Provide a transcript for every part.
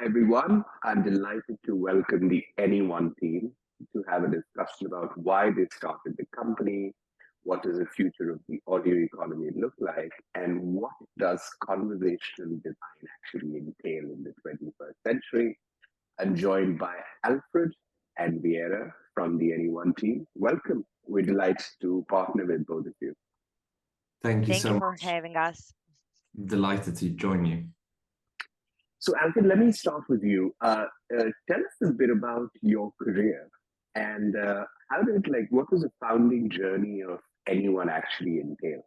Hi, everyone. I'm delighted to welcome the Anyone team to have a discussion about why they started the company, what does the future of the audio economy look like, and what does conversational design actually entail in the 21st century. I'm joined by Alfred and Vjera from the Anyone team. Welcome. We're delighted to partner with both of you. Thank you Thank so you for much. having us. Delighted to join you. So, Alfred, let me start with you. Tell us a bit about your career and what was the founding journey of Anyone actually entail?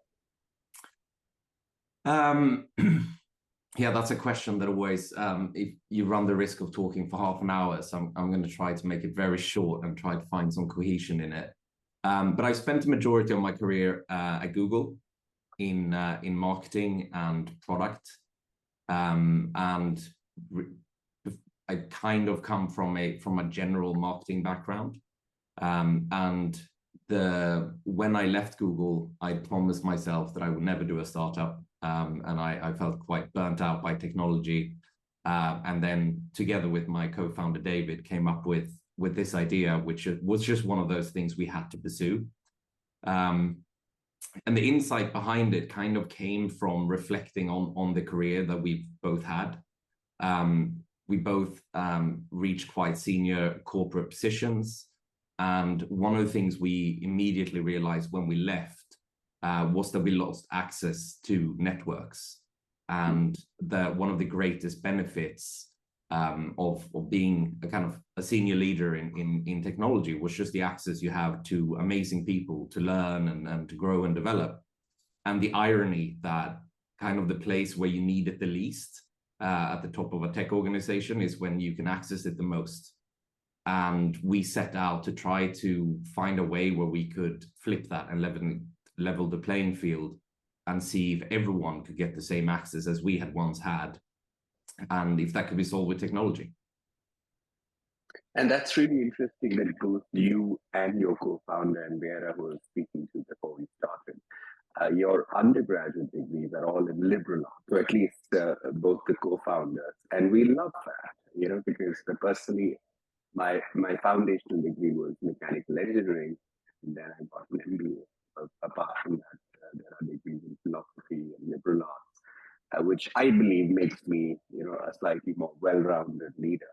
Yeah, that's a question that always, if you run the risk of talking for half an hour, so I'm going to try to make it very short and try to find some cohesion in it. But I spent the majority of my career at Google in marketing and product. And I kind of come from a general marketing background. And when I left Google, I promised myself that I would never do a startup. And I felt quite burnt out by technology. And then together with my co-founder, David, came up with this idea, which was just one of those things we had to pursue. And the insight behind it kind of came from reflecting on the career that we've both had. We both reached quite senior corporate positions. And one of the things we immediately realized when we left was that we lost access to networks. And that one of the greatest benefits of being a senior leader in technology was just the access you have to amazing people to learn and to grow and develop. And the irony that kind of the place where you need it the least at the top of a tech organization is when you can access it the most. And we set out to try to find a way where we could flip that and level the playing field and see if everyone could get the same access as we had once had, and if that could be solved with technology. And that's really interesting that both you and your co-founder and Vera, who was speaking to before we started, your undergraduate degrees are all in liberal arts, or at least both the co-founders. And we love that, because personally, my foundational degree was mechanical engineering, and then I got an MBA. Apart from that, there are degrees in philosophy and liberal arts, which I believe makes me, a slightly more well-rounded leader.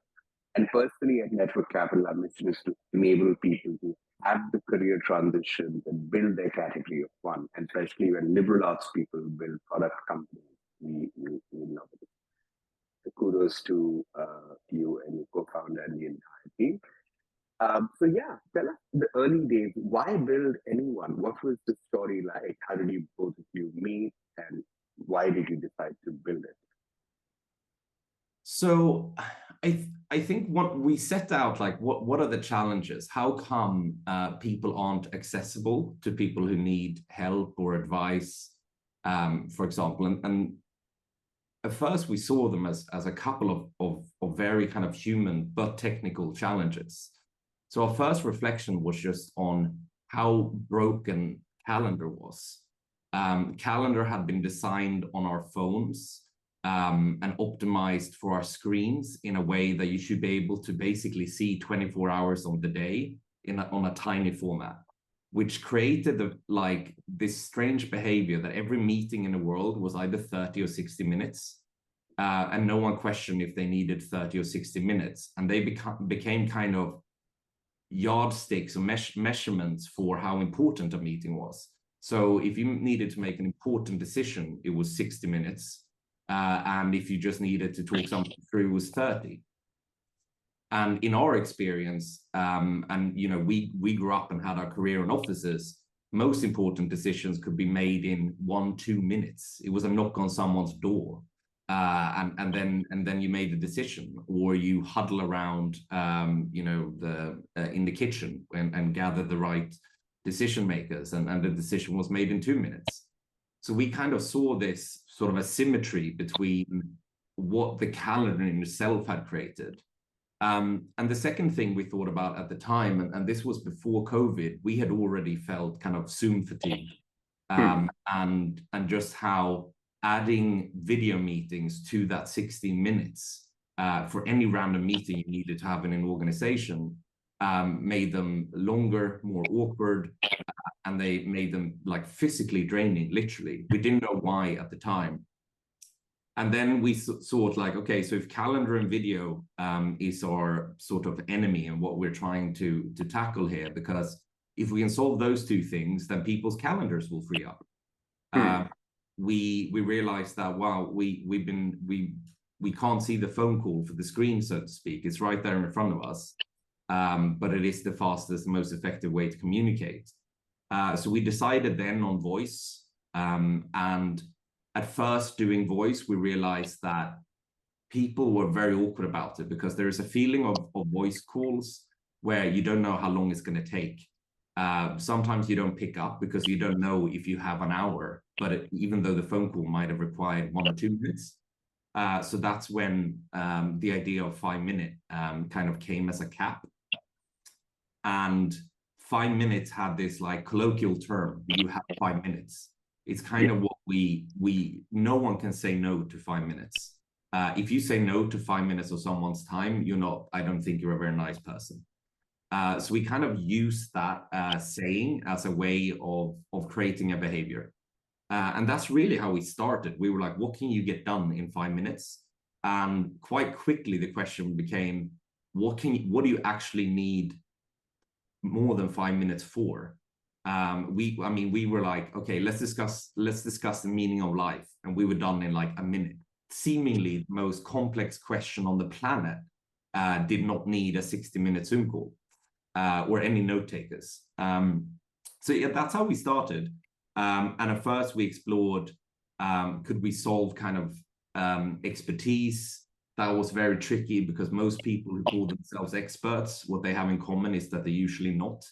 And personally, at Network Capital, our mission is to enable people to have the career transitions and build their category of one. And especially when liberal arts people build product companies, we love it. So kudos to you and your co-founder and the entire team. Tell us the early days. Why build Anyone? What was the story like? How did you both of you meet, and why did you decide to build it? So I think what we set out, what are the challenges? How come people aren't accessible to people who need help or advice, for example? And at first we saw them as a couple of very kind of human but technical challenges. So our first reflection was just on how broken Calendar was. Calendar had been designed on our phones and optimized for our screens in a way that you should be able to basically see 24 hours on the day on a tiny format, which created this strange behavior that every meeting in the world was either 30 or 60 minutes. And no one questioned if they needed 30 or 60 minutes. And they became kind of yardsticks or measurements for how important a meeting was. So if you needed to make an important decision, it was 60 minutes. And if you just needed to talk something through, it was 30. And in our experience, we grew up and had our career in offices, most important decisions could be made in 1-2 minutes. It was a knock on someone's door. And then you made a decision, or you huddle around, in the kitchen and gather the right decision makers, and the decision was made in 2 minutes. So we kind of saw this sort of asymmetry between what the calendar in itself had created. And the second thing we thought about at the time, and this was before COVID, we had already felt kind of Zoom fatigue, and just how adding video meetings to that 16 minutes for any random meeting you needed to have in an organization, made them longer, more awkward, and they made them like physically draining, literally. We didn't know why at the time. And then we thought like, okay, so if calendar and video is our sort of enemy and what we're trying to tackle here, because if we can solve those two things, then people's calendars will free up. We realized that, wow, we can't see the phone call for the screen, so to speak. It's right there in front of us, but it is the fastest, most effective way to communicate. So we decided then on voice, and at first doing voice, we realized that people were very awkward about it because there is a feeling of voice calls where you don't know how long it's going to take. Sometimes you don't pick up because you don't know if you have an hour, but even though the phone call might have required 1 or 2 minutes. So that's when the idea of 5-minute kind of came as a cap. And 5 minutes had this like colloquial term, you have 5 minutes. It's kind of what no one can say no to 5 minutes. If you say no to 5 minutes of someone's time, I don't think you're a very nice person. So we kind of use that saying as a way of creating a behavior. And that's really how we started. We were like, what can you get done in 5 minutes? And quite quickly, the question became, what do you actually need more than 5 minutes for? We were like, okay, let's discuss the meaning of life. And we were done in like a minute. Seemingly the most complex question on the planet did not need a 60-minute Zoom call or any note takers. So yeah, that's how we started. And at first we explored, could we solve kind of expertise? That was very tricky because most people who call themselves experts, what they have in common is that they're usually not.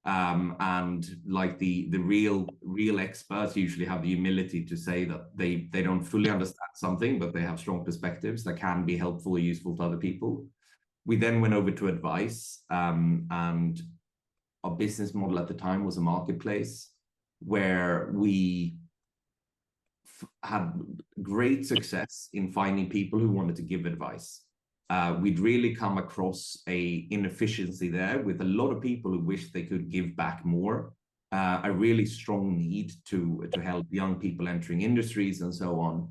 And like the real experts usually have the humility to say that they don't fully understand something, but they have strong perspectives that can be helpful or useful to other people. We then went over to advice, and our business model at the time was a marketplace where we had great success in finding people who wanted to give advice. We'd really come across a inefficiency there with a lot of people who wished they could give back more, a really strong need to help young people entering industries and so on.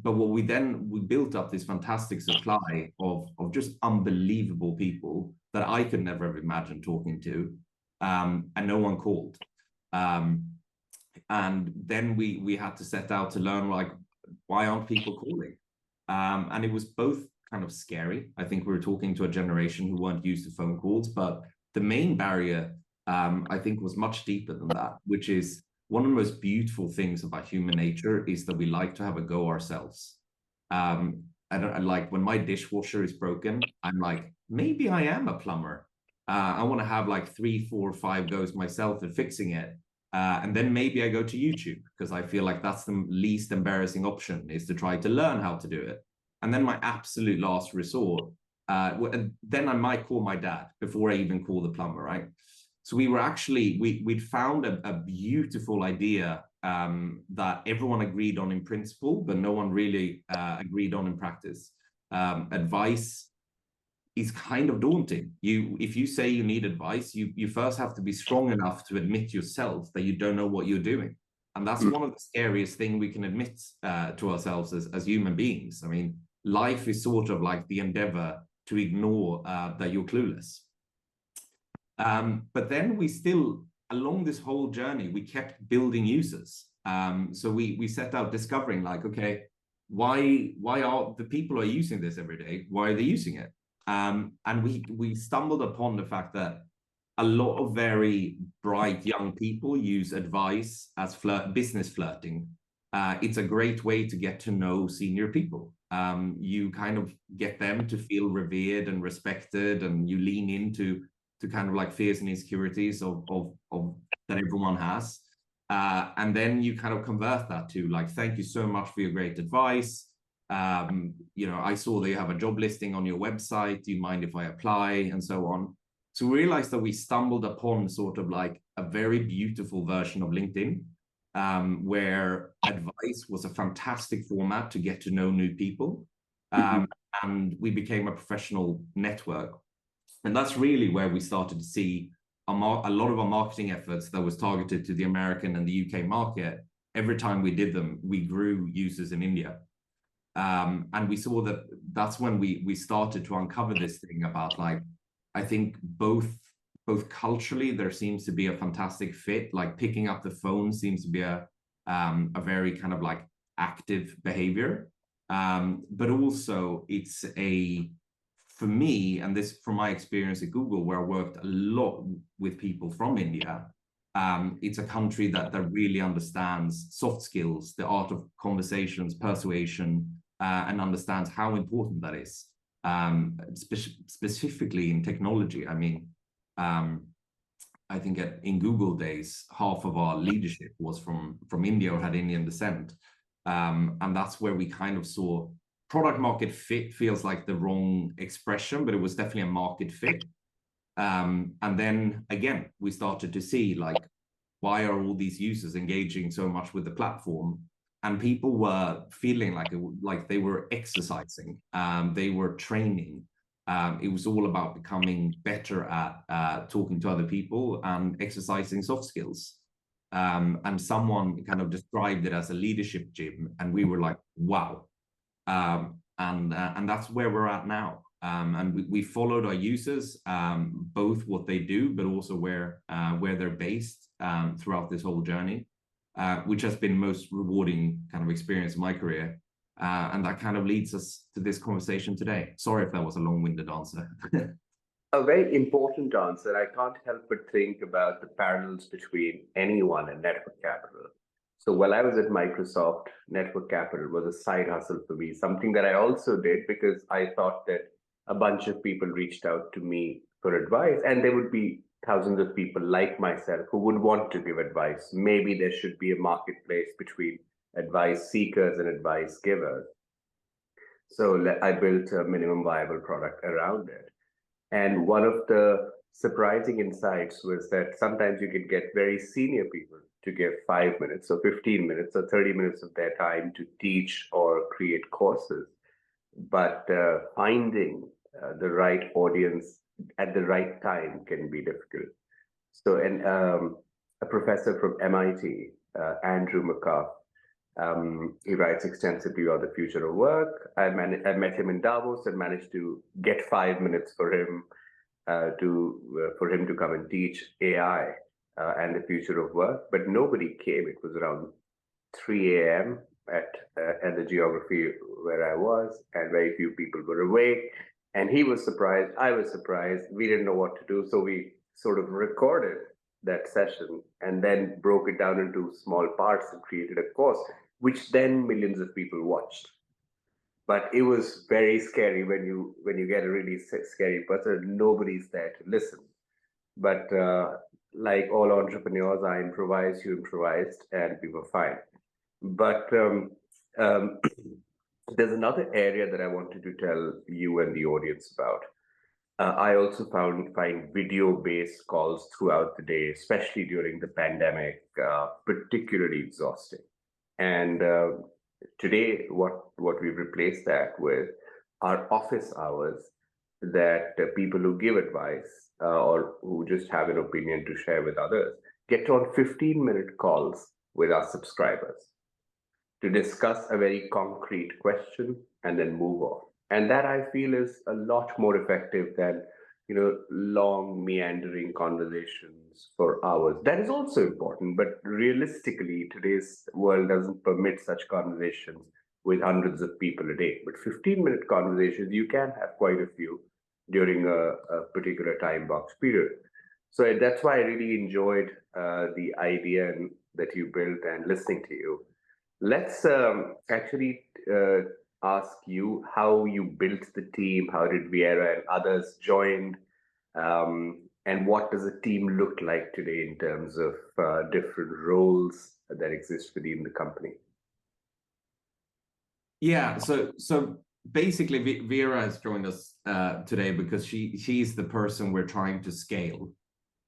But what we built up this fantastic supply of just unbelievable people that I could never have imagined talking to, and no one called. And then we had to set out to learn, like, why aren't people calling? And it was both kind of scary. I think we were talking to a generation who weren't used to phone calls, but the main barrier, I think, was much deeper than that, which is one of the most beautiful things about human nature is that we like to have a go ourselves. I like when my dishwasher is broken, I'm like, maybe I am a plumber. I want to have like 3, 4, 5 goes myself at fixing it. And then maybe I go to YouTube because I feel like that's the least embarrassing option, is to try to learn how to do it. And then my absolute last resort, then I might call my dad before I even call the plumber, right? So we were actually, we'd found a beautiful idea that everyone agreed on in principle, but no one really agreed on in practice. Advice is kind of daunting. If you say you need advice, you first have to be strong enough to admit yourself that you don't know what you're doing. And that's one of the scariest things we can admit to ourselves as human beings. I mean, life is sort of like the endeavor to ignore that you're clueless. But then we still, along this whole journey, we kept building users. So we set out discovering, like, okay, why are the people who are using this every day, why are they using it? And we stumbled upon the fact that a lot of very bright young people use advice as business flirting. It's a great way to get to know senior people. You kind of get them to feel revered and respected, and you lean into kind of like fears and insecurities of that everyone has. And then you kind of convert that to like, thank you so much for your great advice. I saw that you have a job listing on your website. Do you mind if I apply? And so on. So we realized that we stumbled upon sort of like a very beautiful version of LinkedIn, where advice was a fantastic format to get to know new people. And and we became a professional network. And that's really where we started to see a lot of our marketing efforts that was targeted to the American and the UK market. Every time we did them, we grew users in India. And we saw that that's when we started to uncover this thing about, like, I think both culturally, there seems to be a fantastic fit. Like picking up the phone seems to be a very kind of like active behavior. But also it's for me, and this from my experience at Google, where I worked a lot with people from India, it's a country that really understands soft skills, the art of conversations, persuasion, and understands how important that is, specifically in technology. I mean, I think in Google days, half of our leadership was from India or had Indian descent. And that's where we kind of saw product market fit. Feels like the wrong expression, but it was definitely a market fit. And then again, we started to see, like, why are all these users engaging so much with the platform? And people were feeling like they were exercising, they were training. It was all about becoming better at talking to other people and exercising soft skills. And someone kind of described it as a leadership gym, and we were like, wow. And that's where we're at now. And we followed our users, both what they do, but also where they're based, throughout this whole journey, which has been most rewarding kind of experience in my career. And that kind of leads us to this conversation today. Sorry if that was a long-winded answer. A very important answer. I can't help but think about the parallels between anyone and network capital. So while I was at Microsoft, network capital was a side hustle for me, something that I also did because I thought that a bunch of people reached out to me for advice, and there would be thousands of people like myself who would want to give advice. Maybe there should be a marketplace between advice seekers and advice givers. So I built a minimum viable product around it. And one of the surprising insights was that sometimes you could get very senior people to give 5 minutes or 15 minutes or 30 minutes of their time to teach or create courses. But finding the right audience at the right time can be difficult. So, a professor from MIT, Andrew McCarth, he writes extensively on the future of work. I met him in Davos and managed to get 5 minutes for him to come and teach AI and the future of work. But nobody came. It was around 3 a.m. at the geography where I was, and very few people were awake. And he was surprised. I was surprised. We didn't know what to do, so we sort of recorded that session and then broke it down into small parts and created a course, which then millions of people watched. But it was very scary when you get a really scary person. Nobody's there to listen. But like all entrepreneurs, I improvised, you improvised, and we were fine. But there's another area that I wanted to tell you and the audience about. I also find video-based calls throughout the day, especially during the pandemic, particularly exhausting. And today, what we've replaced that with are office hours that people who give advice or who just have an opinion to share with others get on 15-minute calls with our subscribers to discuss a very concrete question and then move on. And that, I feel, is a lot more effective than long meandering conversations for hours. That is also important, but realistically, today's world doesn't permit such conversations with hundreds of people a day. But 15-minute conversations, you can have quite a few during a particular time box period. So that's why I really enjoyed the idea that you built and listening to you. Let's actually ask you how you built the team, how did Vjera and others join, and what does a team look like today in terms of different roles that exist within the company? Yeah, so basically Vjera has joined us today because she's the person we're trying to scale.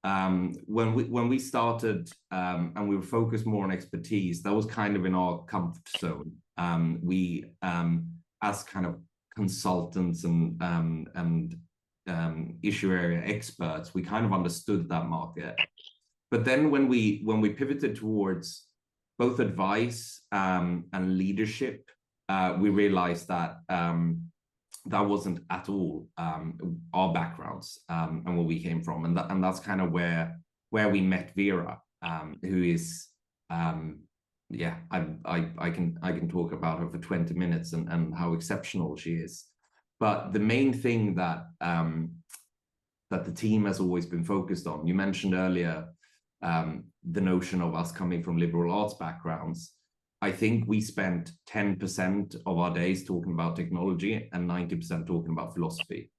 When we started and we were focused more on expertise, that was kind of in our comfort zone. We as kind of consultants and issue area experts, we kind of understood that market. But then when we pivoted towards both advice and leadership, we realized that that wasn't at all our backgrounds and where we came from, and that's kind of where we met Vjera, who is yeah, I can talk about her for 20 minutes and how exceptional she is. But the main thing that that the team has always been focused on, you mentioned earlier the notion of us coming from liberal arts backgrounds. I think we spent 10% of our days talking about technology and 90% talking about philosophy,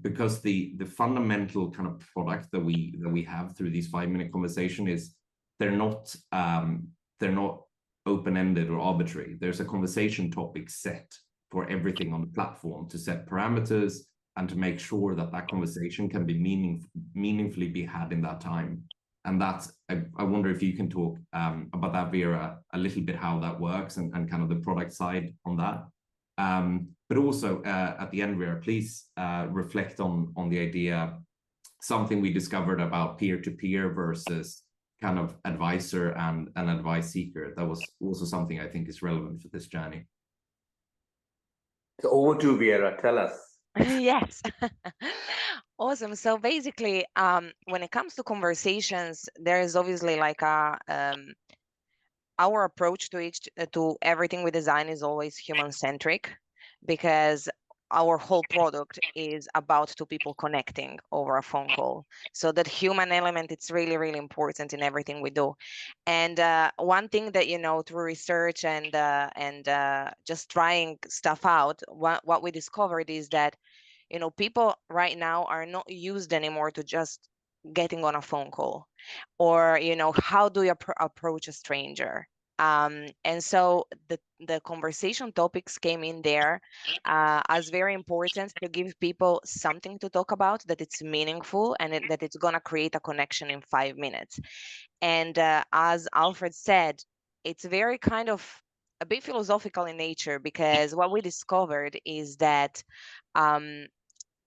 because the fundamental kind of product that we have through these 5-minute conversation is they're not open-ended or arbitrary. There's a conversation topic set for everything on the platform to set parameters and to make sure that that conversation can be meaningfully be had in that time. And that's, I wonder if you can talk about that, Vjera, a little bit, how that works and kind of the product side on that. But also at the end, Vjera, please reflect on the idea, something we discovered about peer-to-peer versus kind of advisor and an advice seeker. That was also something I think is relevant for this journey. So over to Vjera, tell us. Yes. Awesome. So basically, when it comes to conversations, there is obviously like a our approach to everything we design is always human-centric, because our whole product is about two people connecting over a phone call. So that human element, it's really, really important in everything we do. And one thing that, you know, through research and just trying stuff out, what we discovered is that, you know, people right now are not used anymore to just getting on a phone call, or, you know, how do you approach a stranger? And so the conversation topics came in there as very important to give people something to talk about, that it's meaningful and that it's going to create a connection in 5 minutes. And as Alfred said, it's very kind of a bit philosophical in nature, because what we discovered is that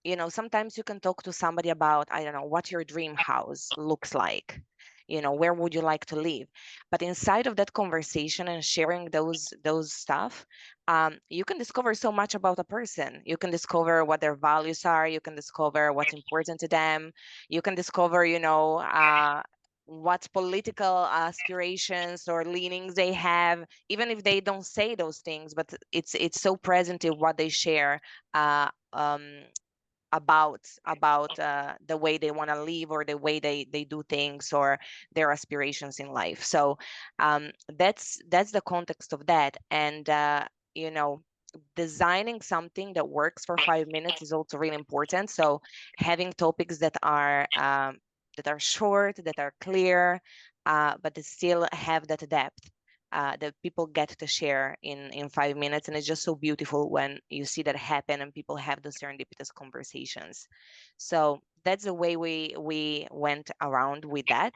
you know, sometimes you can talk to somebody about, I don't know, what your dream house looks like, you know, where would you like to live? But inside of that conversation and sharing those stuff, you can discover so much about a person. You can discover what their values are. You can discover what's important to them. You can discover, you know, what political aspirations or leanings they have, even if they don't say those things, but it's so present in what they share about the way they want to live, or the way they do things, or their aspirations in life. So that's the context of that. And you know, designing something that works for 5 minutes is also really important. So having topics that are short, that are clear, but they still have that depth that people get to share in 5 minutes. And it's just so beautiful when you see that happen and people have the serendipitous conversations. So that's the way we went around with that.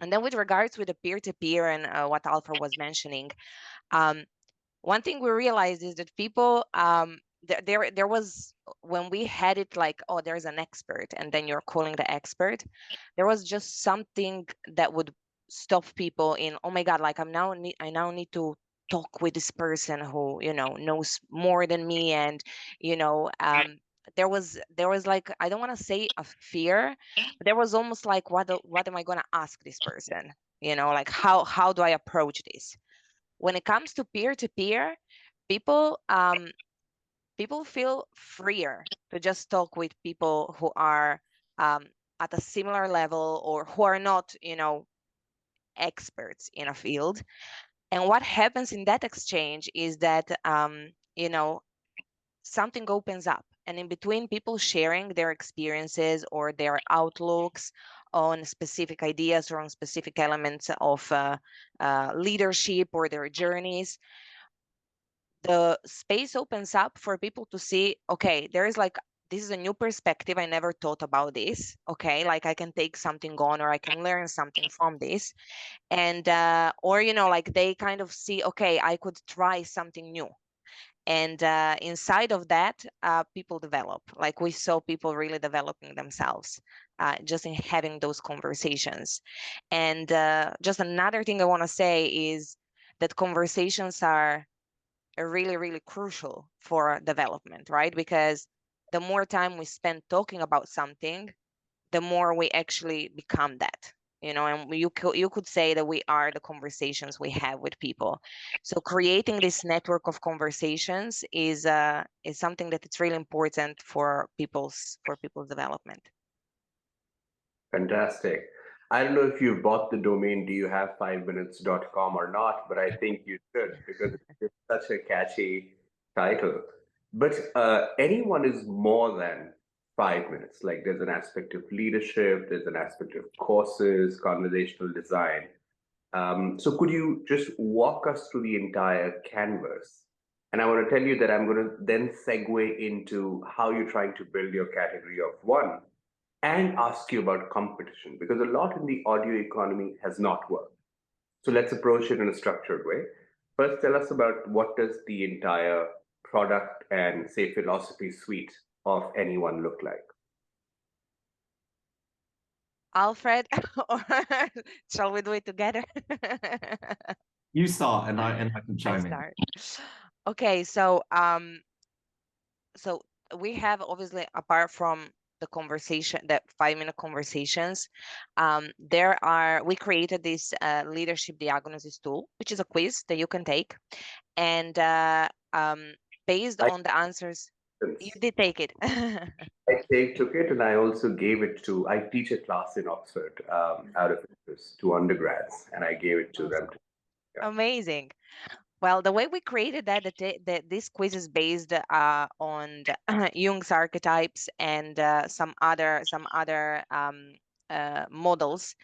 And then with regards with the peer-to-peer and what Alfred was mentioning, one thing we realized is that people, there was, when we had it like, oh, there's an expert, and then you're calling the expert, there was just something that would stop people in, oh my God, like I now need to talk with this person who, you know, knows more than me. And, you know, there was like, I don't want to say a fear, but there was almost like, what am I going to ask this person? You know, like how do I approach this? When it comes to peer-to-peer, people people feel freer to just talk with people who are at a similar level, or who are not, you know, experts in a field. And what happens in that exchange is that you know, something opens up, and in between people sharing their experiences or their outlooks on specific ideas or on specific elements of leadership or their journeys, the space opens up for people to see, okay, there is like, this is a new perspective, I never thought about this. Okay, like I can take something on, or I can learn something from this. And or, you know, like they kind of see, okay, I could try something new. And inside of that, people develop. Like we saw people really developing themselves just in having those conversations. And just another thing I want to say is that conversations are really, really crucial for development, right? Because the more time we spend talking about something, the more we actually become that, you know. And you could say that we are the conversations we have with people. So creating this network of conversations is something that it's really important for people's development. Fantastic. I don't know if you've bought the domain doyouhave5minutes.com or not, but I think you should because it's such a catchy title. But anyone is more than 5 minutes. Like there's an aspect of leadership, there's an aspect of courses, conversational design. So could you just walk us through the entire canvas? And I want to tell you that I'm going to then segue into how you're trying to build your category of one and ask you about competition because a lot in the audio economy has not worked. So let's approach it in a structured way. First, tell us about what does the entire product and say philosophy suite of anyone look like? Alfred, or shall we do it together? You start, and I can I chime in. start. Okay, so so we have obviously, apart from the conversation, that 5-minute conversations, we created this leadership diagnosis tool, which is a quiz that you can take, and based on the answers, you did take it. Took it and I also gave it to, I teach a class in Oxford out of interest to undergrads, and I gave it to them. Yeah. Amazing. Well, the way we created that this quiz is based on Jung's archetypes and some other models.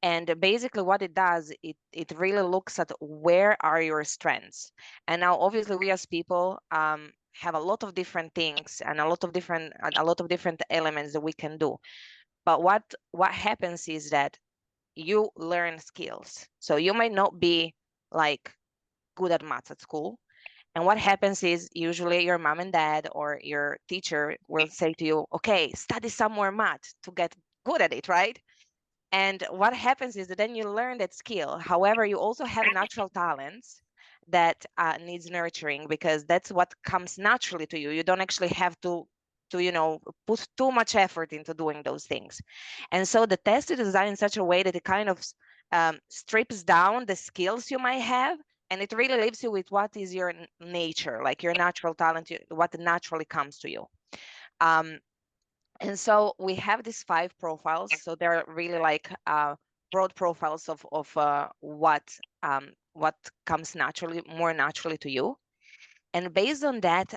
And basically what it does, it really looks at where are your strengths. And now obviously we as people have a lot of different things and a lot of different elements that we can do. But what happens is that you learn skills. So you might not be like good at maths at school. And what happens is usually your mom and dad or your teacher will say to you, okay, study some more math to get good at it, right? And what happens is that then you learn that skill. However, you also have natural talents that needs nurturing, because that's what comes naturally to you. You don't actually have to put too much effort into doing those things. And so the test is designed in such a way that it kind of strips down the skills you might have, and it really leaves you with what is your nature, like your natural talent, what naturally comes to you. And so we have these 5 profiles. So they're really like broad profiles of what comes more naturally to you. And based on that,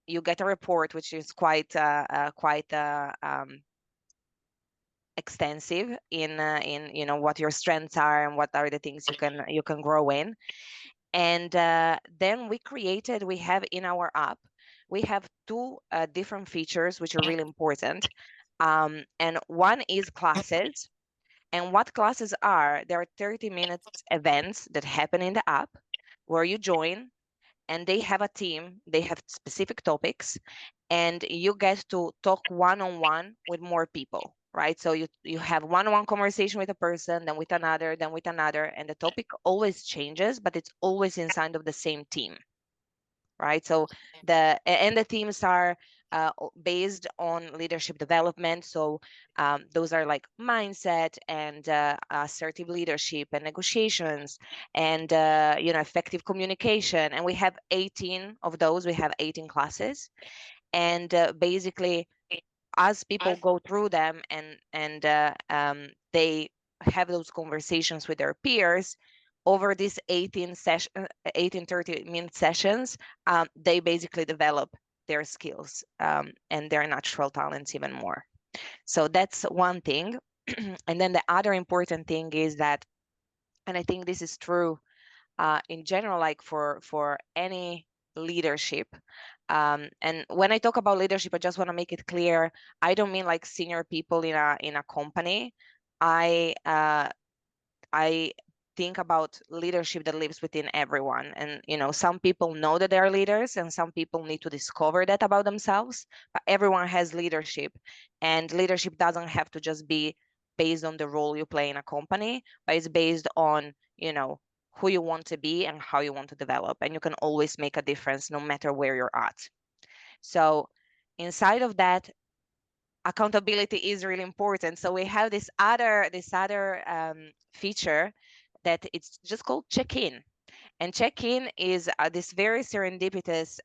you get a report which is quite extensive in what your strengths are and what are the things you can grow in. And then we have in our app, we have 2 different features which are really important. And one is classes. And what classes are, there are 30 minutes events that happen in the app where you join, and they have a team, they have specific topics, and you get to talk one-on-one with more people, right? So you have one-on-one conversation with a person, then with another, and the topic always changes, but it's always inside of the same team, right? So the teams are based on leadership development. So those are like mindset and assertive leadership and negotiations and effective communication. And we have 18 of those. We have 18 classes, and basically, as people go through them and they have those conversations with their peers over these 18 30-minute sessions, they basically develop their skills and their natural talents even more. So that's one thing. And then the other important thing is that, and I think this is true in general, like for any leadership. And when I talk about leadership, I just want to make it clear, I don't mean like senior people in a company. I think about leadership that lives within everyone. And, you know, some people know that they're leaders and some people need to discover that about themselves, but everyone has leadership, and leadership doesn't have to just be based on the role you play in a company, but it's based on, you know, who you want to be and how you want to develop. And you can always make a difference no matter where you're at. So inside of that, accountability is really important. So we have this other feature that it's just called check-in. And check-in is this very serendipitous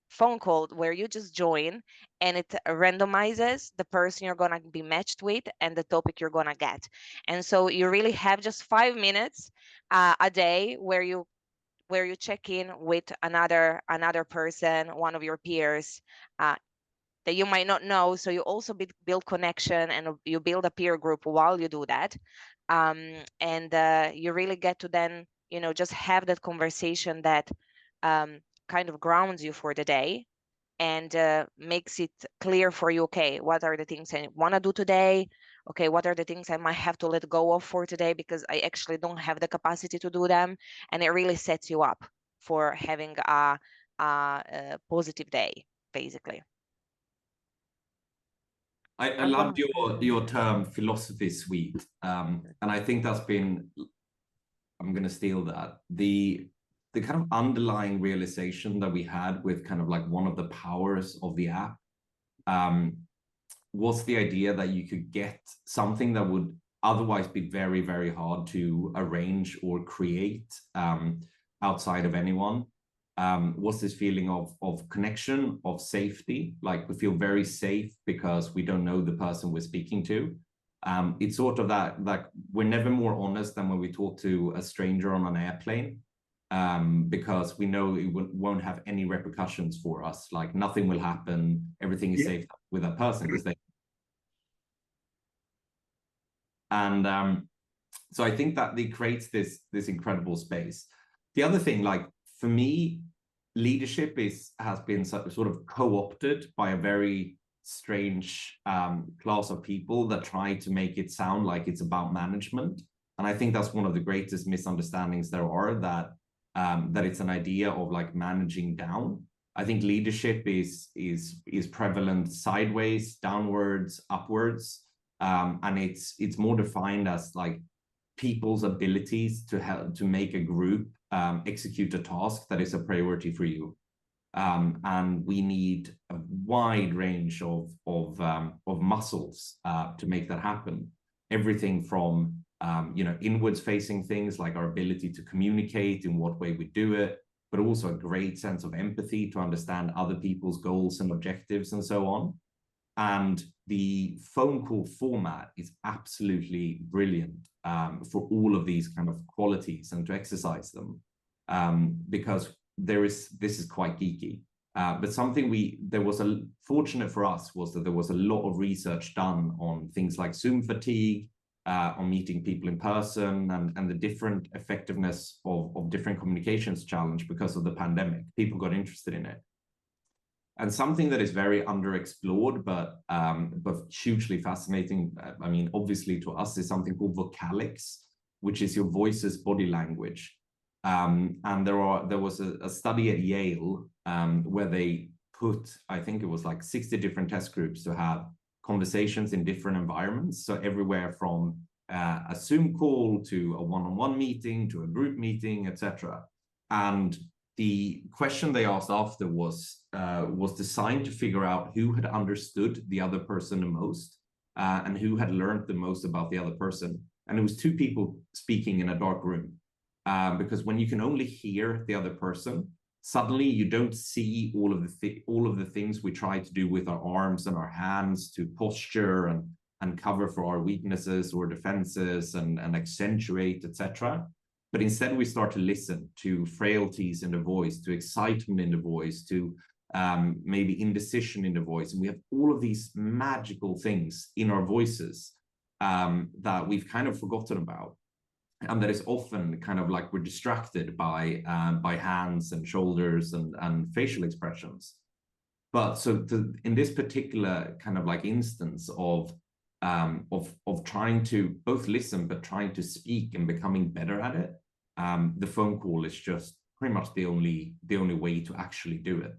phone call where you just join, and it randomizes the person you're going to be matched with and the topic you're going to get. And so you really have just 5 minutes a day where you check in with another person, one of your peers, that you might not know. So you also build connection, and you build a peer group while you do that. And you really get to then, you know, just have that conversation that kind of grounds you for the day, and makes it clear for you, okay, what are the things I want to do today? Okay, what are the things I might have to let go of for today because I actually don't have the capacity to do them? And it really sets you up for having a positive day, basically. I loved your term philosophy suite, and I think that's been, I'm going to steal that, the kind of underlying realization that we had with kind of like one of the powers of the app was the idea that you could get something that would otherwise be very, very hard to arrange or create outside of anyone. Was this feeling of connection, of safety, like we feel very safe because we don't know the person we're speaking to. It's sort of that we're never more honest than when we talk to a stranger on an airplane, because we know it won't have any repercussions for us. Like nothing will happen, everything is safe with that person because they. And so I think that it creates this incredible space. The other thing, like for me, leadership has been sort of co-opted by a very strange class of people that try to make it sound like it's about management. And I think that's one of the greatest misunderstandings there are, that it's an idea of like managing down. I think leadership is prevalent sideways, downwards, upwards, and it's more defined as like people's abilities to help to make a group execute a task that is a priority for you. And we need a wide range of muscles to make that happen. Everything from inwards facing things like our ability to communicate in what way we do it, but also a great sense of empathy to understand other people's goals and objectives and so on. And the phone call format is absolutely brilliant for all of these kind of qualities and to exercise them, because this is quite geeky. But something fortunate for us was that there was a lot of research done on things like Zoom fatigue, on meeting people in person, and the different effectiveness of different communications challenge because of the pandemic. People got interested in it. And something that is very underexplored, but hugely fascinating, I mean, obviously to us, is something called vocalics, which is your voice's body language. And there was a study at Yale where they put, I think it was like 60 different test groups to have conversations in different environments. So everywhere from a Zoom call to a one-on-one meeting to a group meeting, etc. And the question they asked after was designed to figure out who had understood the other person the most and who had learned the most about the other person. And it was two people speaking in a dark room, because when you can only hear the other person, suddenly you don't see all of the things we try to do with our arms and our hands to posture and cover for our weaknesses or defenses and accentuate, etc. But instead we start to listen to frailties in the voice, to excitement in the voice, to maybe indecision in the voice. And we have all of these magical things in our voices that we've kind of forgotten about. And that is often kind of like we're distracted by hands and shoulders and facial expressions. But so in this particular kind of like instance of of trying to both listen, but trying to speak and becoming better at it. The phone call is just pretty much the only way to actually do it.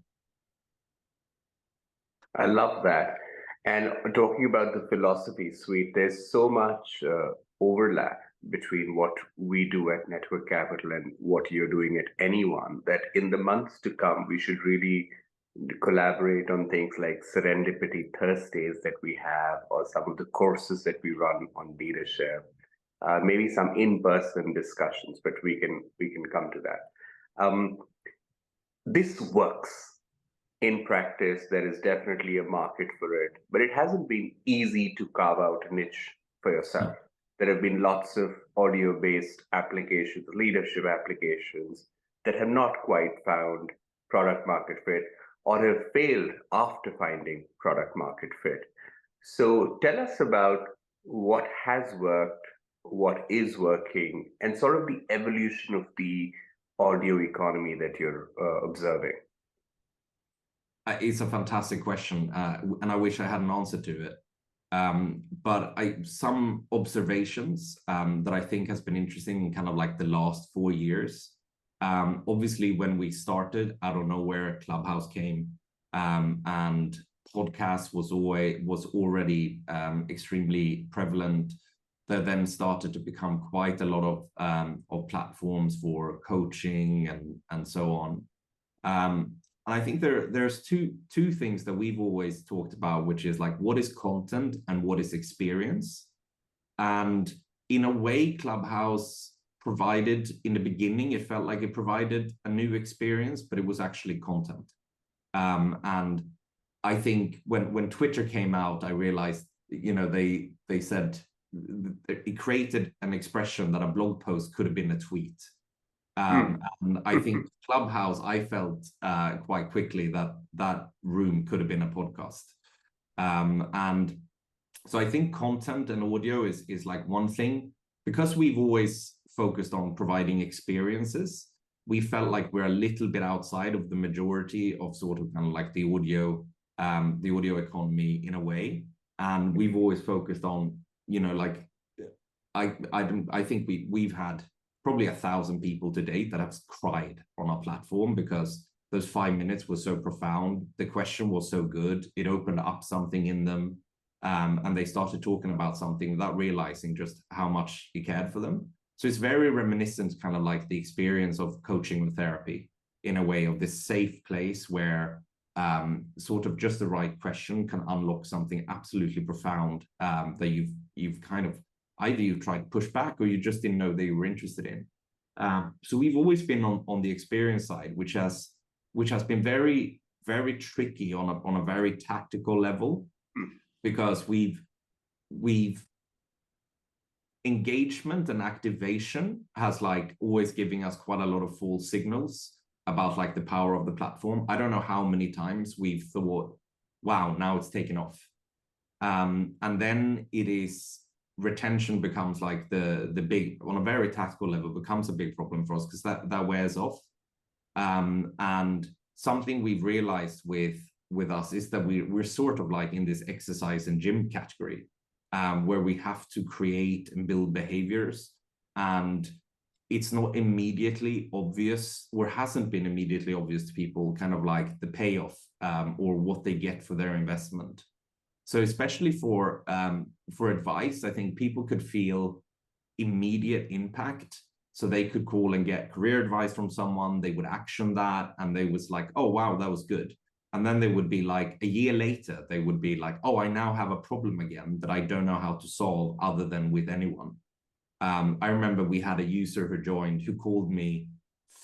I love that. And talking about the philosophy suite, there's so much overlap between what we do at Network Capital and what you're doing at Anyone, that in the months to come, we should really collaborate on things like Serendipity Thursdays that we have, or some of the courses that we run on leadership, maybe some in-person discussions, but we can come to that. This works. In practice, there is definitely a market for it, but it hasn't been easy to carve out a niche for yourself. There have been lots of audio-based applications, leadership applications that have not quite found product market fit or have failed after finding product market fit. So tell us about what has worked, what is working, and sort of the evolution of the audio economy that you're observing. It's a fantastic question, and I wish I had an answer to it. But some observations that I think has been interesting in kind of like the last 4 years. Obviously, when we started, out of nowhere, Clubhouse came, and podcast was already extremely prevalent. There then started to become quite a lot of platforms for coaching and so on. I think there's two things that we've always talked about, which is like, what is content and what is experience? And in a way, Clubhouse provided, in the beginning, it felt like it provided a new experience, but it was actually content. And I think when Twitter came out, I realized, they said it created an expression that a blog post could have been a tweet. And I think Clubhouse, I felt quite quickly that room could have been a podcast. And so I think content and audio is like one thing. Because we've always focused on providing experiences, we felt like we're a little bit outside of the majority of sort of kind of like the audio economy in a way. And we've always focused on, I think we've had probably 1,000 people to date that have cried on our platform because those 5 minutes were so profound. The question was so good. It opened up something in them. And they started talking about something without realizing just how much it cared for them. So it's very reminiscent, kind of like the experience of coaching and therapy, in a way, of this safe place where sort of just the right question can unlock something absolutely profound that you've kind of, either you've tried to push back or you just didn't know that you were interested in. So we've always been on the experience side, which has been very, very tricky on a very tactical level, because we've engagement and activation has like always giving us quite a lot of false signals about like the power of the platform. I don't know how many times we've thought, wow, now it's taken off. And then it is, retention becomes like the big, on a very tactical level, becomes a big problem for us, because that wears off. And something we've realized with us is that we're sort of like in this exercise and gym category, where we have to create and build behaviors, and it's not immediately obvious, or hasn't been immediately obvious to people, kind of like the payoff or what they get for their investment. So especially for advice, I think people could feel immediate impact. So they could call and get career advice from someone, they would action that, and they was like, oh, wow, that was good. And then they would be like, a year later, they would be like, oh, I now have a problem again that I don't know how to solve other than with anyone. I remember we had a user who joined who called me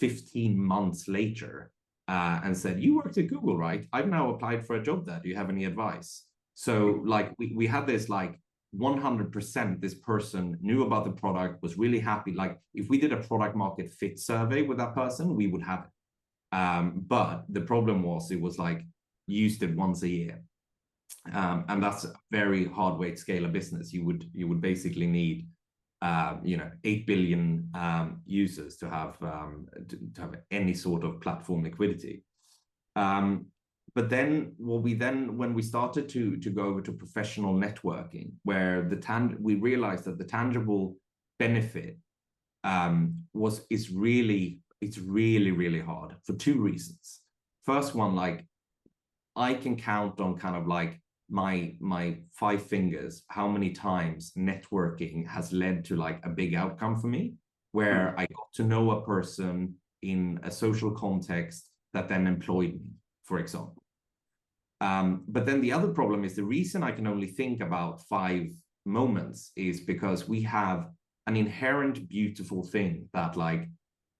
15 months later and said, you worked at Google, right? I've now applied for a job there. Do you have any advice? So like we had this like 100%, this person knew about the product, was really happy. Like if we did a product market fit survey with that person, we would have it. But the problem was, it was like used it once a year. And that's a very hard way to scale a business. You would basically need 8 billion users to have any sort of platform liquidity. But then when we started to go over to professional networking, where we realized that the tangible benefit it's really hard for two reasons. First one, like I can count on kind of like my 5 fingers how many times networking has led to like a big outcome for me, where I got to know a person in a social context that then employed me, for example. But then the other problem is the reason I can only think about 5 moments is because we have an inherent beautiful thing that, like,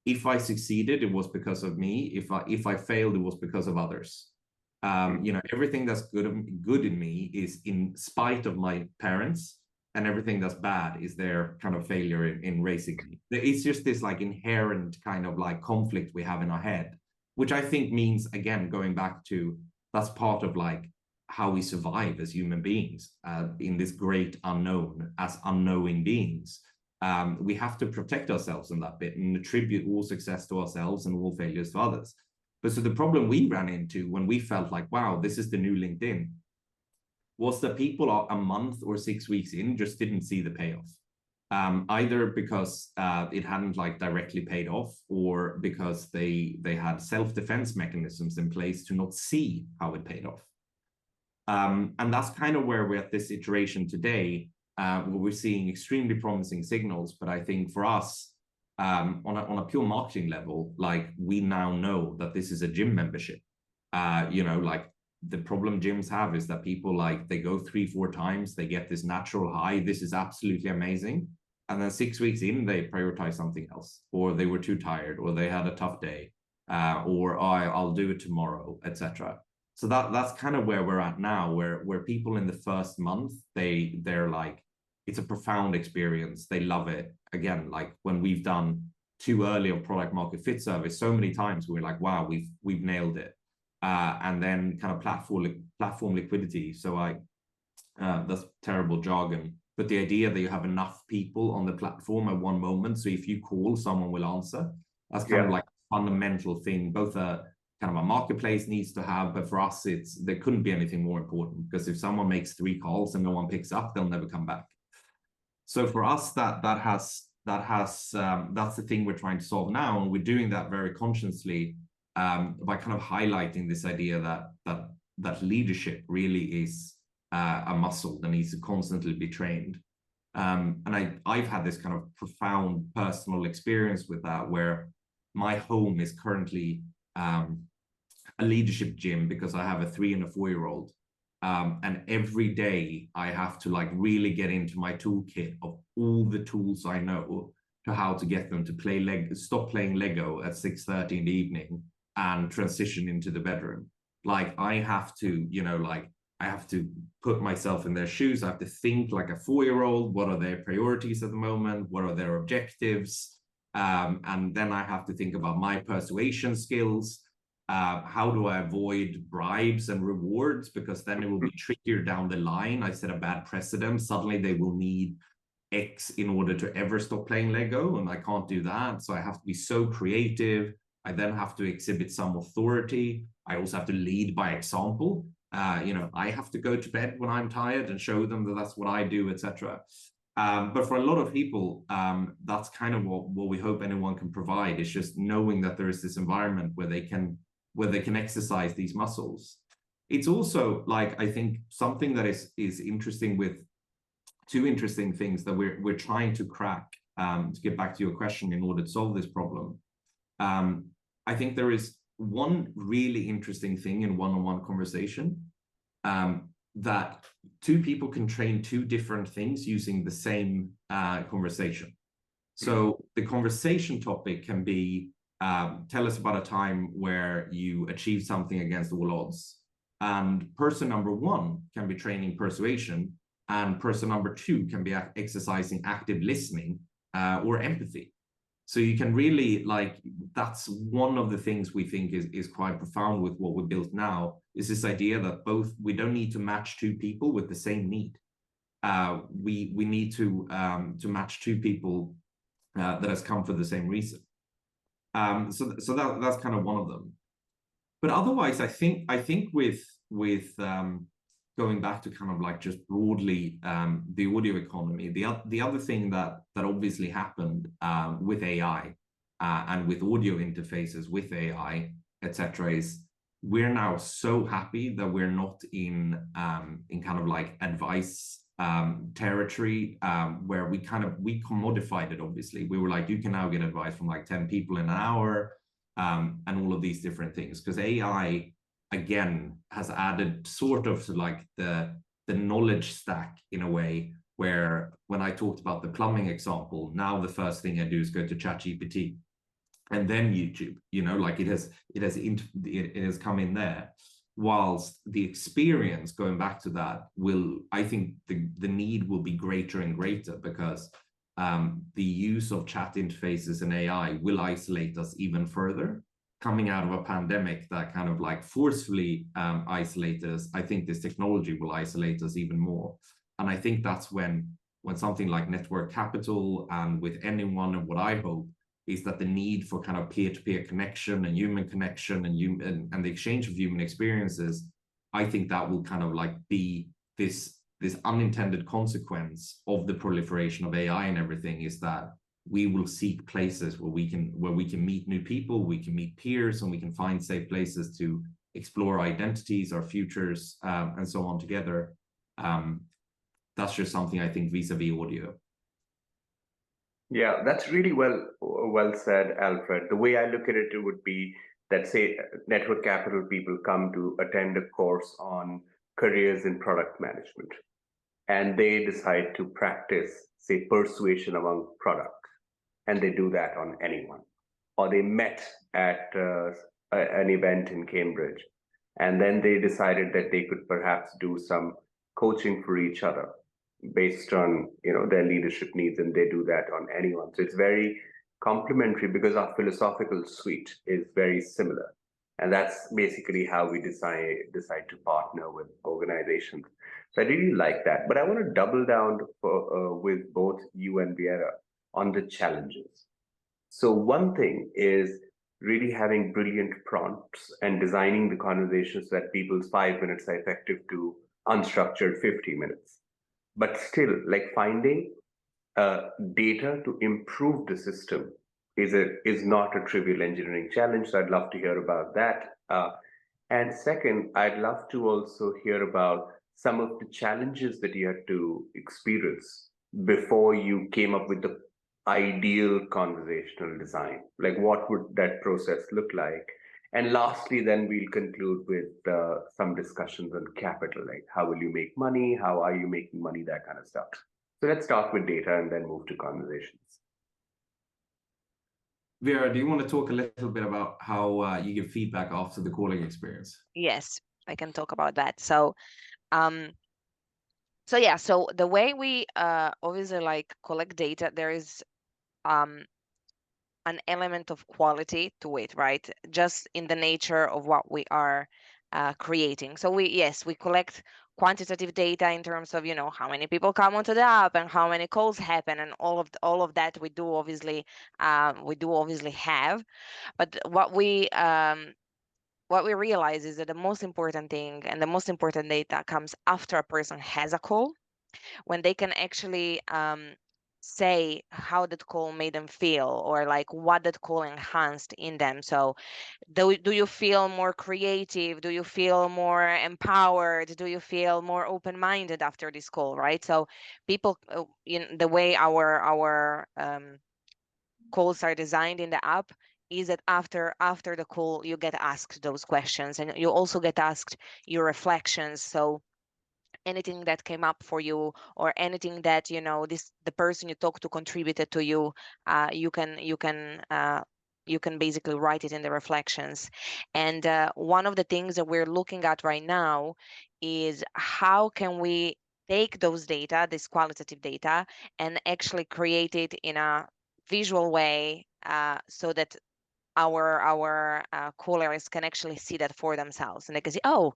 if I succeeded, it was because of me. If I failed, it was because of others. Everything that's good in me is in spite of my parents, and everything that's bad is their kind of failure in raising me. It's just this like inherent kind of like conflict we have in our head, which I think means, again, going back to, that's part of like how we survive as human beings in this great unknown as unknowing beings. We have to protect ourselves in that bit and attribute all success to ourselves and all failures to others. But so the problem we ran into when we felt like, wow, this is the new LinkedIn, was that people a month or 6 weeks in just didn't see the payoff. Either because it hadn't like directly paid off, or because they had self-defense mechanisms in place to not see how it paid off. And that's kind of where we're at this iteration today, where we're seeing extremely promising signals. But I think for us, on a pure marketing level, like we now know that this is a gym membership. Like the problem gyms have is that people, like, they go 3-4 times, they get this natural high, this is absolutely amazing, and then 6 weeks in they prioritize something else, or they were too tired, or they had a tough day, or I'll do it tomorrow, etc. So that's kind of where we're at now, where people in the first month, they're like, it's a profound experience, they love it. Again, like when we've done too early of product market fit surveys, so many times we're like, wow, we've nailed it. And then kind of platform liquidity. So that's terrible jargon, but the idea that you have enough people on the platform at one moment, so if you call, someone will answer. That's kind of like a fundamental thing, both a kind of a marketplace needs to have, but for us, there couldn't be anything more important, because if someone makes 3 calls and no one picks up, they'll never come back. So for us, that's the thing we're trying to solve now, and we're doing that very consciously. By kind of highlighting this idea that leadership really is a muscle that needs to constantly be trained. And I've had this kind of profound personal experience with that, where my home is currently a leadership gym, because I have a 3 and a 4-year-old. And every day I have to like really get into my toolkit of all the tools I know to how to get them to stop playing Lego at 6:30 in the evening and transition into the bedroom. Like I have to, I have to put myself in their shoes. I have to think like a 4-year-old. What are their priorities at the moment? What are their objectives? And then I have to think about my persuasion skills. How do I avoid bribes and rewards? Because then it will be trickier down the line. I set a bad precedent. Suddenly they will need X in order to ever stop playing Lego, and I can't do that. So I have to be so creative. I then have to exhibit some authority. I also have to lead by example. I have to go to bed when I'm tired and show them that that's what I do, etc. But for a lot of people, that's kind of what we hope anyone can provide, is just knowing that there is this environment where they can exercise these muscles. It's also, like, I think something that is interesting, with 2 interesting things that we're trying to crack, to get back to your question, in order to solve this problem. I think there is one really interesting thing in one-on-one conversation, that 2 people can train 2 different things using the same conversation. So the conversation topic can be, tell us about a time where you achieved something against all odds. And person number 1 can be training persuasion, and person number 2 can be exercising active listening or empathy. So you can really, like, that's one of the things we think is quite profound with what we built now, is this idea that we don't need to match 2 people with the same need. We need to match 2 people that has come for the same reason. So that's kind of one of them. But otherwise, I think with going back to kind of like just broadly the audio economy, the other thing that obviously happened with AI and with audio interfaces with AI, etc., is we're now so happy that we're not in kind of like advice territory where we commodified it. Obviously, we were like, you can now get advice from like 10 people in an hour, and all of these different things, because AI again has added sort of like the knowledge stack in a way, where when I talked about the plumbing example, now the first thing I do is go to ChatGPT and then YouTube, like it has come in there. Whilst the experience, going back to that, I think the need will be greater and greater, because the use of chat interfaces and AI will isolate us even further. Coming out of a pandemic that kind of like forcefully isolated us, I think this technology will isolate us even more. And I think that's when something like network capital and with anyone, and what I hope is that the need for kind of peer-to-peer connection and human connection and the exchange of human experiences, I think that will kind of like be this unintended consequence of the proliferation of AI and everything, is that we will seek places where we can meet new people, we can meet peers, and we can find safe places to explore our identities, our futures, and so on together. That's just something I think vis-a-vis audio. Yeah, that's really well said, Alfred. The way I look at it, it would be that, say, network capital people come to attend a course on careers in product management, and they decide to practice, say, persuasion among products, and they do that on anyone. Or they met at an event in Cambridge, and then they decided that they could perhaps do some coaching for each other based on their leadership needs, and they do that on anyone. So it's very complementary, because our philosophical suite is very similar, and that's basically how we decide to partner with organizations. So I really like that. But I want to double down with both you and Vjera on the challenges. So one thing is really having brilliant prompts and designing the conversations so that people's 5 minutes are effective to unstructured 50 minutes. But still, like, finding data to improve the system is not a trivial engineering challenge. So I'd love to hear about that. And second, I'd love to also hear about some of the challenges that you had to experience before you came up with the ideal conversational design. Like, what would that process look like? And lastly, then we'll conclude with some discussions on capital, like how will you make money? How are you making money? That kind of stuff. So let's start with data and then move to conversations. Vjera, do you want to talk a little bit about how you give feedback after the calling experience? Yes, I can talk about that. So the way we obviously like collect data, there is an element of quality to it, right? Just in the nature of what we are creating. So we collect quantitative data in terms of how many people come onto the app and how many calls happen, and all of that we do obviously have. But what we realize is that the most important thing and the most important data comes after a person has a call, when they can actually say how that call made them feel, or like what that call enhanced in them. So do you feel more creative? Do you feel more empowered? Do you feel more open-minded after this call, right? So people, the way our calls are designed in the app is that after the call you get asked those questions, and you also get asked your reflections. So anything that came up for you, or anything that the person you talked to contributed to you, you can basically write it in the reflections. And one of the things that we're looking at right now is how can we take those data, this qualitative data, and actually create it in a visual way, so that our callers can actually see that for themselves, and they can see, oh,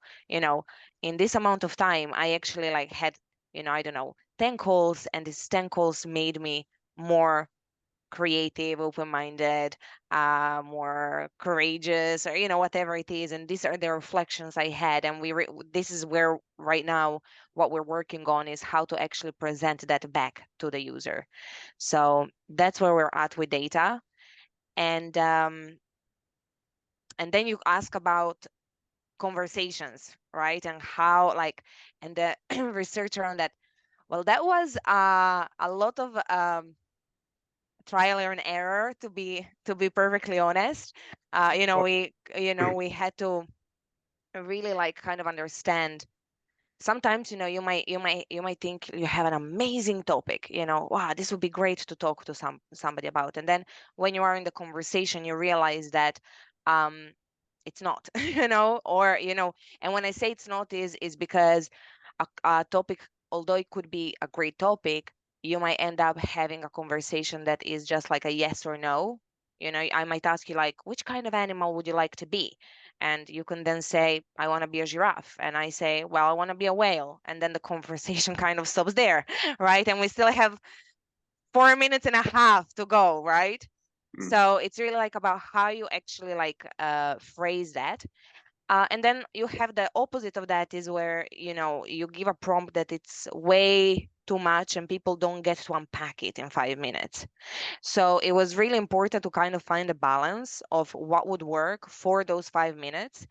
in this amount of time I actually had I don't know, 10 calls, and these 10 calls made me more creative, open-minded, more courageous, or whatever it is. And these are the reflections I had, and this is where right now what we're working on is how to actually present that back to the user. So that's where we're at with data. And then you ask about conversations, right? And how, like, and the research around that. Well, that was a lot of trial and error, to be perfectly honest. We had to really like kind of understand. Sometimes you might think you have an amazing topic, wow, this would be great to talk to somebody about, and then when you are in the conversation you realize that it's not, and when I say it's not is because a topic, although it could be a great topic, you might end up having a conversation that is just like a yes or no. I might ask you, like, which kind of animal would you like to be? And you can then say, I want to be a giraffe. And I say, well, I want to be a whale. And then the conversation kind of stops there, right? And we still have 4 minutes and a half to go, right? So it's really like about how you actually like phrase that. And then you have the opposite of that, is where, you give a prompt that it's way too much and people don't get to unpack it in 5 minutes. So it was really important to kind of find a balance of what would work for those 5 minutes.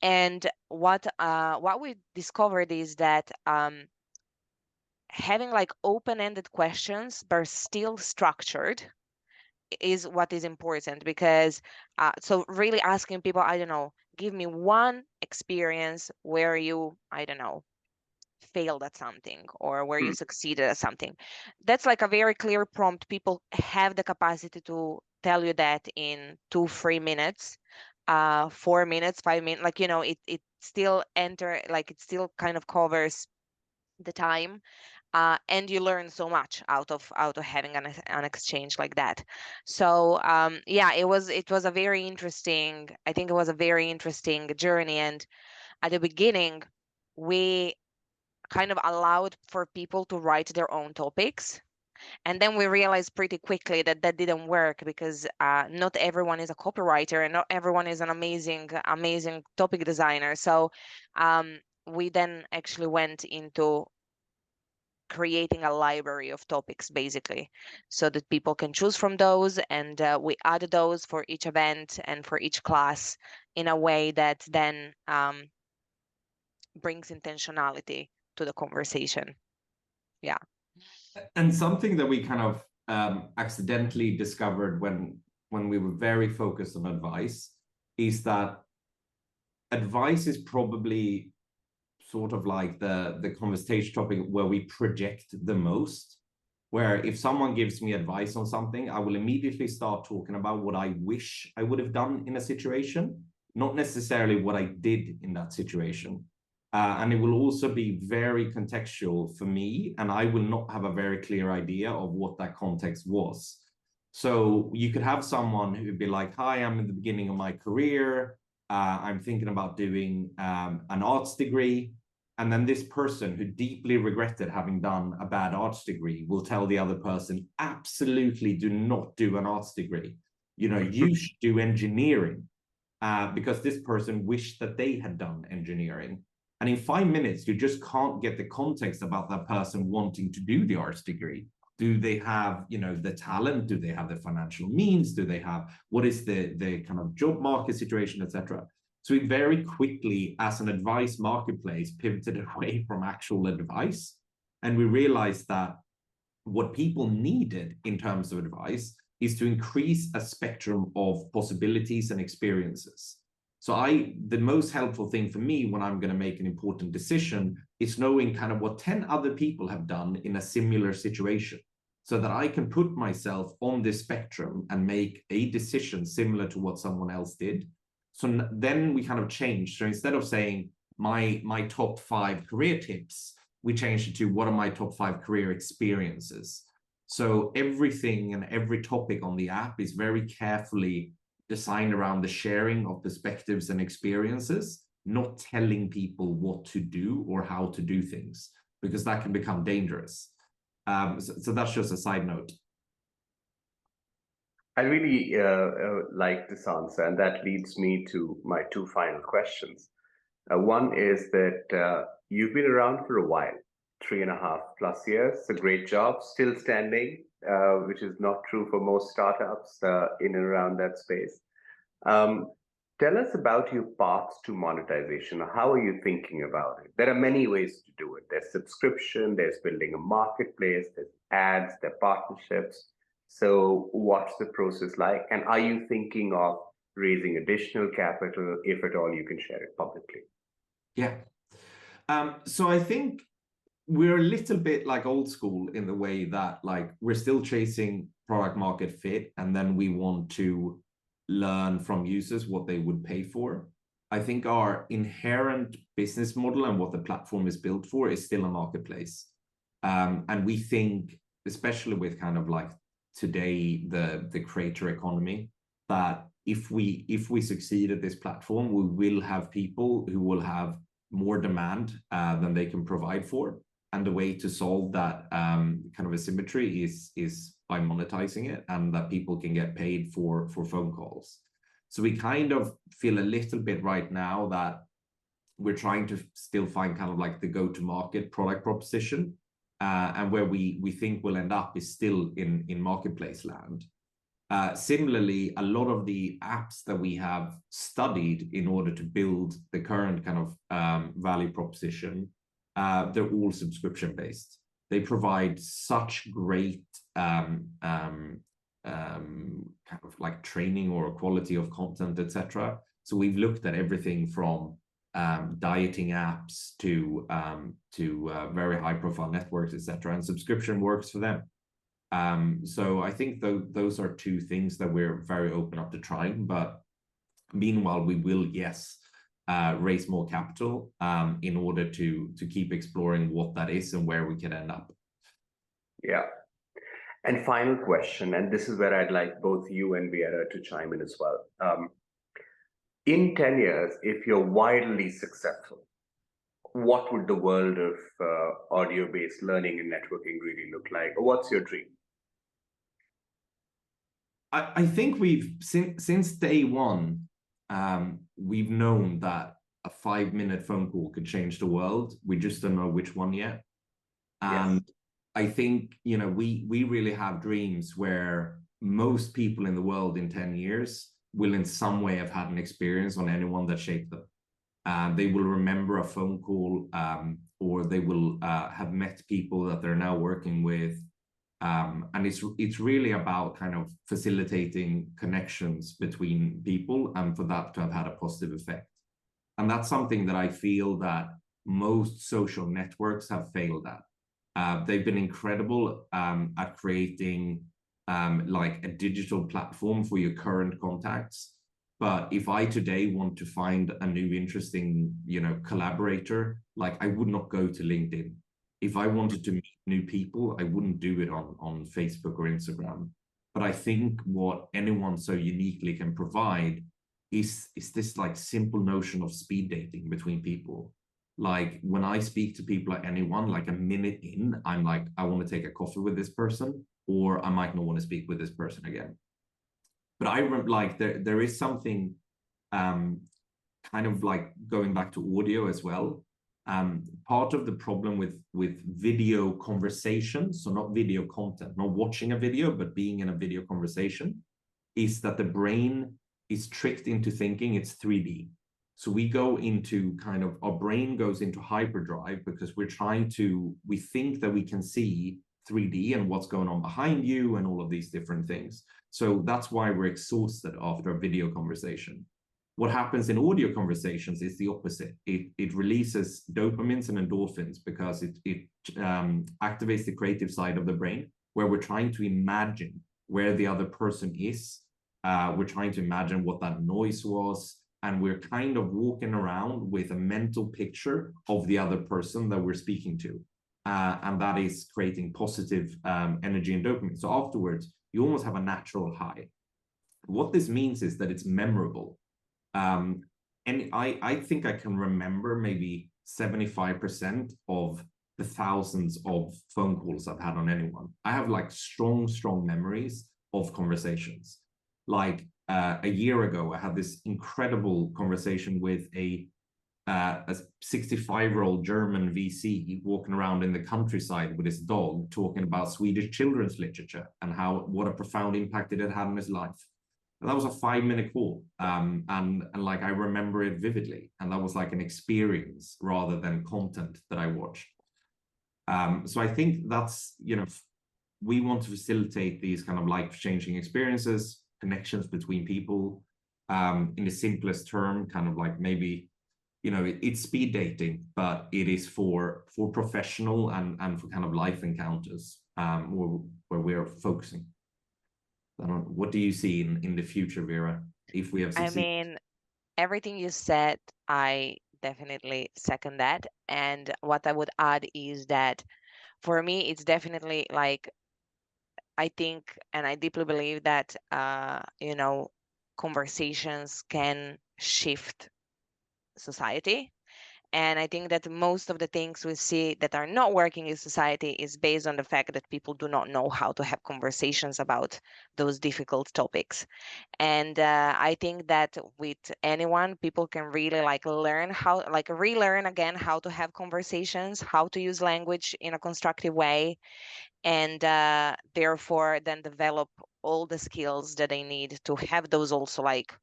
And what we discovered is that having like open-ended questions but still structured is what is important, because so really asking people, I don't know, give me one experience where you, I don't know, failed at something, or where you succeeded at something. That's like a very clear prompt. People have the capacity to tell you that in 2-3 minutes, 4 minutes, 5 minutes, like, it still it still kind of covers the time. And you learn so much out of having an exchange like that. So yeah, it was a very interesting, I think it was a very interesting journey. And at the beginning, we kind of allowed for people to write their own topics. And then we realized pretty quickly that that didn't work, because not everyone is a copywriter and not everyone is an amazing topic designer. So we then actually went into creating a library of topics, basically, so that people can choose from those, and we add those for each event and for each class in a way that then brings intentionality to the conversation. Yeah. And something that we kind of accidentally discovered when we were very focused on advice is that advice is probably sort of like the conversation topic where we project the most. Where if someone gives me advice on something, I will immediately start talking about what I wish I would have done in a situation, not necessarily what I did in that situation. And it will also be very contextual for me, and I will not have a very clear idea of what that context was. So you could have someone who would be like, hi, I'm in the beginning of my career. I'm thinking about doing an arts degree. And then this person who deeply regretted having done a bad arts degree will tell the other person, absolutely do not do an arts degree. You should do engineering, because this person wished that they had done engineering. And in 5 minutes, you just can't get the context about that person wanting to do the arts degree. Do they have, the talent? Do they have the financial means? Do they have, what is the kind of job market situation, etc.? So we very quickly, as an advice marketplace, pivoted away from actual advice. And we realized that what people needed in terms of advice is to increase a spectrum of possibilities and experiences. So the most helpful thing for me when I'm going to make an important decision is knowing kind of what 10 other people have done in a similar situation, so that I can put myself on this spectrum and make a decision similar to what someone else did. So then we kind of changed. So instead of saying my top 5 career tips, we changed it to what are my top 5 career experiences. So everything and every topic on the app is very carefully designed around the sharing of perspectives and experiences, not telling people what to do or how to do things, because that can become dangerous. So that's just a side note. I really like this answer, and that leads me to my two final questions. One is that you've been around for a while, 3.5+ years, a great job, still standing, which is not true for most startups in and around that space. Um, Tell us about your path to monetization. How are you thinking about it? There are many ways to do it. There's subscription, there's building a marketplace, there's ads, there are partnerships. So, what's the process like? And are you thinking of raising additional capital, if at all you can share it publicly? Yeah. So I think we're a little bit like old school in the way that like we're still chasing product market fit, and then we want to learn from users what they would pay for. I think our inherent business model and what the platform is built for is still a marketplace. And we think, especially with kind of like today, the creator economy, that if we succeed at this platform, we will have people who will have more demand than they can provide for. And the way to solve that kind of asymmetry is by monetizing it, and that people can get paid for phone calls. So we kind of feel a little bit right now that we're trying to still find kind of like the go-to-market product proposition, and where we think we'll end up is still in marketplace land. Similarly, a lot of the apps that we have studied in order to build the current kind of value proposition, they're all subscription based. They provide such great kind of like training or quality of content, etc. So we've looked at everything from dieting apps to very high profile networks, etc. And subscription works for them. So I think those are two things that we're very open up to trying. But meanwhile, we will, yes, raise more capital in order to keep exploring what that is and where we can end up. Yeah. And final question, and this is where I'd like both you and Vjera to chime in as well. In 10 years, if you're wildly successful, what would the world of audio-based learning and networking really look like? Or what's your dream? I think we've, since day one, we've known that a 5-minute phone call could change the world. We just don't know which one yet. And yes. I think, you know, we really have dreams where most people in the world in 10 years will in some way have had an experience on anyone that shaped them. They will remember a phone call, or they will have met people that they're now working with. And it's really about kind of facilitating connections between people, and for that to have had a positive effect. And that's something that I feel that most social networks have failed at. They've been incredible at creating like a digital platform for your current contacts. But if I today want to find a new interesting, you know, collaborator, like I would not go to LinkedIn. If I wanted to meet new people, I wouldn't do it on Facebook or Instagram. But I think what anyone so uniquely can provide is this like simple notion of speed dating between people. Like when I speak to people at anyone, like a minute in, I'm like, I want to take a coffee with this person, or I might not want to speak with this person again. But I like there is something kind of like going back to audio as well. Part of the problem with video conversations, so not video content, not watching a video, but being in a video conversation, is that the brain is tricked into thinking it's 3D. So we go into kind of, our brain goes into hyperdrive because we think that we can see 3D and what's going on behind you and all of these different things. So that's why we're exhausted after a video conversation. What happens in audio conversations is the opposite. It releases dopamines and endorphins because it activates the creative side of the brain, where we're trying to imagine where the other person is. We're trying to imagine what that noise was. And we're kind of walking around with a mental picture of the other person that we're speaking to. And that is creating positive energy and dopamine. So afterwards, you almost have a natural high. What this means is that it's memorable. And I think I can remember maybe 75% of the thousands of phone calls I've had on anyone. I have like strong memories of conversations. like a year ago, I had this incredible conversation with a 65-year-old German VC walking around in the countryside with his dog, talking about Swedish children's literature and what a profound impact it had had on his life. And that was a 5-minute call, and like I remember it vividly, and that was like an experience rather than content that I watched. So I think that's, you know, we want to facilitate these kind of life-changing experiences, connections between people, in the simplest term, kind of like maybe, you know, it's speed dating, but it is for professional and for kind of life encounters, where we're focusing. I don't know, what do you see in the future, Vera, if we have succeeded? I mean, everything you said, I definitely second that. And what I would add is that for me, it's definitely like, I think, and I deeply believe that, you know, conversations can shift society. And I think that most of the things we see that are not working in society is based on the fact that people do not know how to have conversations about those difficult topics. And I think that with anyone, people can really like learn how, like relearn again how to have conversations, how to use language in a constructive way, and therefore then develop all the skills that they need to have those also like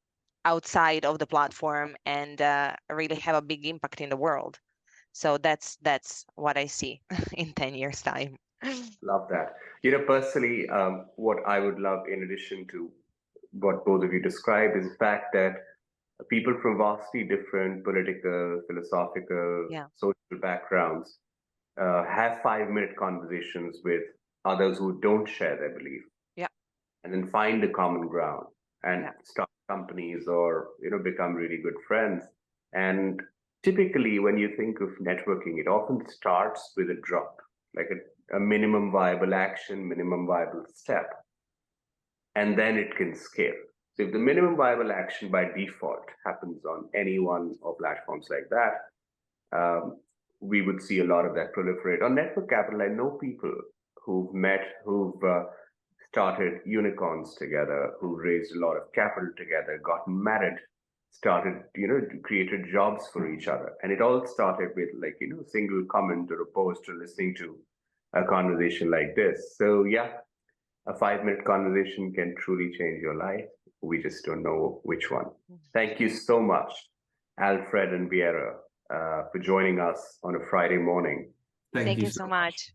outside of the platform and really have a big impact in the world. So that's what I see in 10 years time. Love that. You know, personally, what I would love, in addition to what both of you described, is the fact that people from vastly different political, philosophical, Yeah. social backgrounds have 5-minute conversations with others who don't share their belief. Yeah. And then find the common ground and start companies or, you know, become really good friends. And typically, when you think of networking, it often starts with a drop, like a minimum viable action, minimum viable step, and then it can scale. So if the minimum viable action by default happens on any one of platforms like that, we would see a lot of that proliferate. On Network Capital, I know people who've met, who've started unicorns together, who raised a lot of capital together, got married, started, you know, created jobs for each other. And it all started with like, you know, a single comment or a post or listening to a conversation like this. So yeah, a 5-minute conversation can truly change your life. We just don't know which one. Thank you so much, Alfred and Vjera, for joining us on a Friday morning. Thank you so much.